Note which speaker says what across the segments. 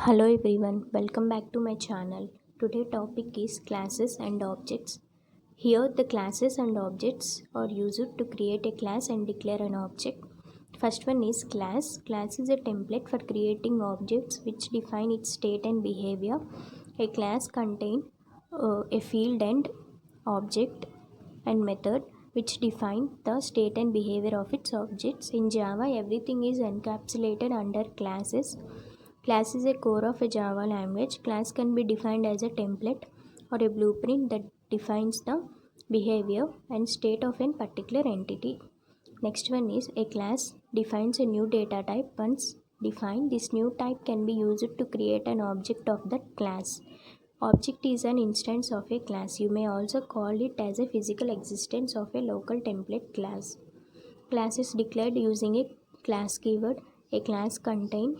Speaker 1: Hello everyone, welcome back to my channel. Today topic is classes and objects. Here the classes and objects are used to create a class and declare an object. First one is class. Class is a template for creating objects which define its state and behavior. A class contains a field and object and method which define the state and behavior of its objects. In Java, everything is encapsulated under classes. Class is a core of a Java language. Class can be defined as a template or a blueprint that defines the behavior and state of a particular entity. Next one is a class defines a new data type. Once defined, this new type can be used to create an object of that class. Object is an instance of a class. You may also call it as a physical existence of a local template class. Class is declared using a class keyword. A class contains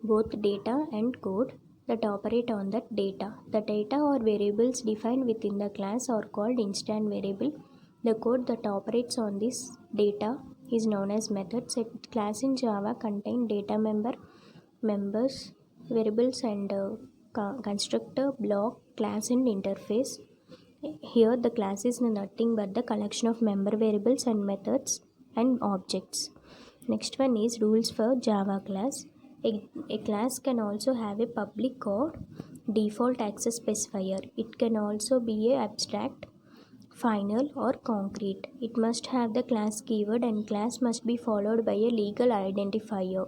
Speaker 1: both data and code that operate on that data. The data or variables defined within the class are called instant variable. The code that operates on this data is known as methods. A class in Java contains data members, variables and constructor, block, class and interface. Here the class is nothing but the collection of member variables and methods and objects. Next one is rules for Java class. A class can also have a public or default access specifier. It can also be a abstract, final or concrete. It must have the class keyword and class must be followed by a legal identifier.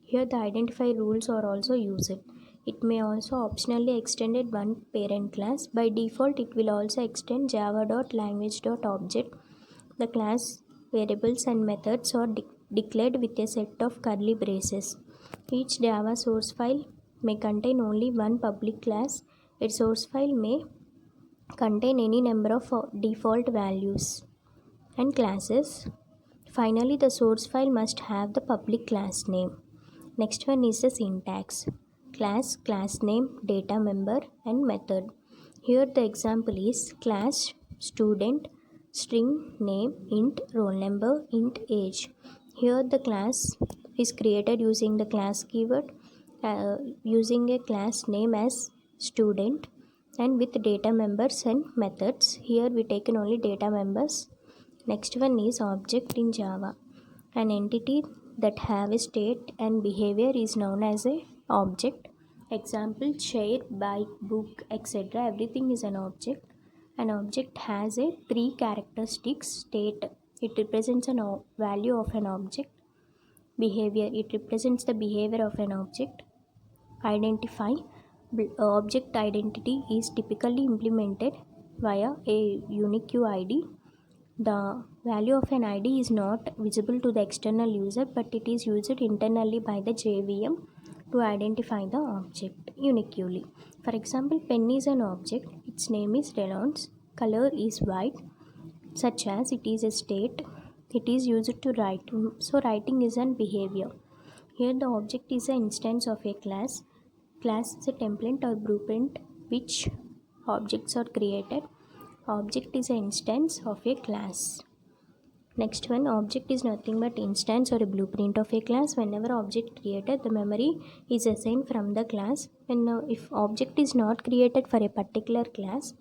Speaker 1: Here the identifier rules are also used. It may also optionally extend one parent class. By default, it will also extend java.language.object. The class variables and methods are declared with a set of curly braces. Each Java source file may contain only one public class. A source file may contain any number of default values and classes. Finally, the source file must have the public class name. Next one is the syntax. Class, class name, data member and method. Here the example is class student, string name, int roll number, int age. Here the class is created using the class keyword, using a class name as student and with data members and methods. Here we taken only data members. Next one is object in Java. An entity that have a state and behavior is known as a object. Example, chair, bike, book, etc. Everything is an object. An object has a three characteristics: state, it represents a value of an object; behavior, it represents the behavior of an object; identify, object identity is typically implemented via a unique ID. The value of an ID is not visible to the external user, but it is used internally by the JVM to identify the object uniquely. For example, pen is an object, its name is Relance, color is white, such as it is a state, it is used to write. So writing is an behavior. Here the object is an instance of a class. Class is a template or blueprint which objects are created. Object is an instance of a class. Next one, object is nothing but instance or a blueprint of a class. Whenever object created, the memory is assigned from the class. And if object is not created for a particular class,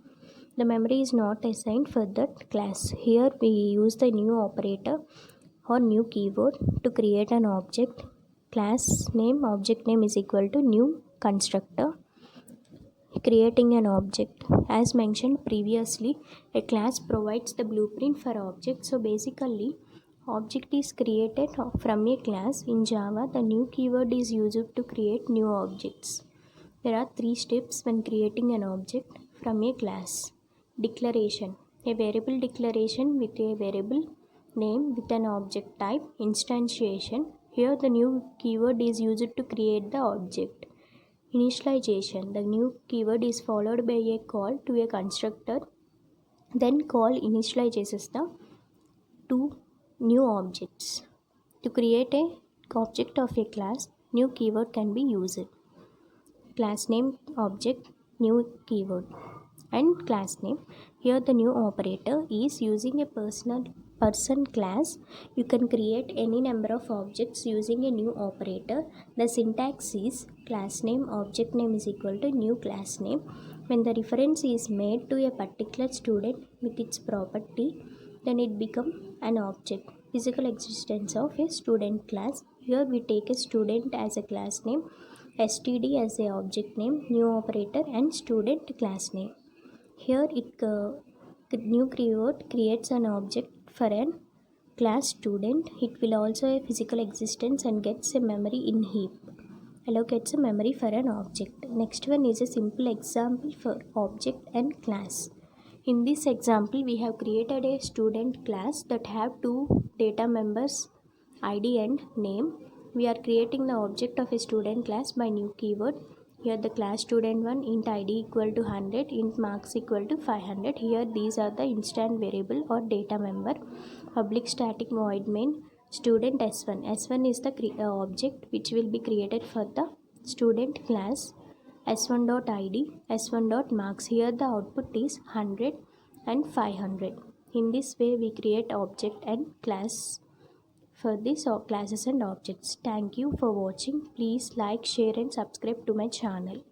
Speaker 1: the memory is not assigned for that class. Here we use the new operator or new keyword to create an object. Class name, object name is equal to new constructor. Creating an object. As mentioned previously, a class provides the blueprint for object. So basically, object is created from a class. In Java, the new keyword is used to create new objects. There are three steps when creating an object from a class. Declaration. A variable declaration with a variable name with an object type. Instantiation. Here the new keyword is used to create the object. Initialization. The new keyword is followed by a call to a constructor. Then call initializes the two new objects. To create a object of a class, new keyword can be used. Class name, object, new keyword and class name. Here the new operator is using a personal person class, you can create any number of objects using a new operator. The syntax is class name object name is equal to new class name. When the reference is made to a particular student with its property, then it becomes an object. Physical existence of a student class. Here we take a student as a class name, std as a object name, new operator, and student class name. Here new keyword creates an object for an class student. It will also a physical existence and gets a memory in heap. Allocates a memory for an object. Next one is a simple example for object and class. In this example, we have created a student class that have two data members, id and name. We are creating the object of a student class by new keyword. Here the class student one, int id equal to 100, int marks equal to 500. Here these are the instant variable or data member. Public static void main student s1. S1 is the object which will be created for the student class. s1.id, s1.marks. Here the output is 100 and 500. In this way we create object and class for this classes and objects. Thank you for watching. Please like, share and subscribe to my channel.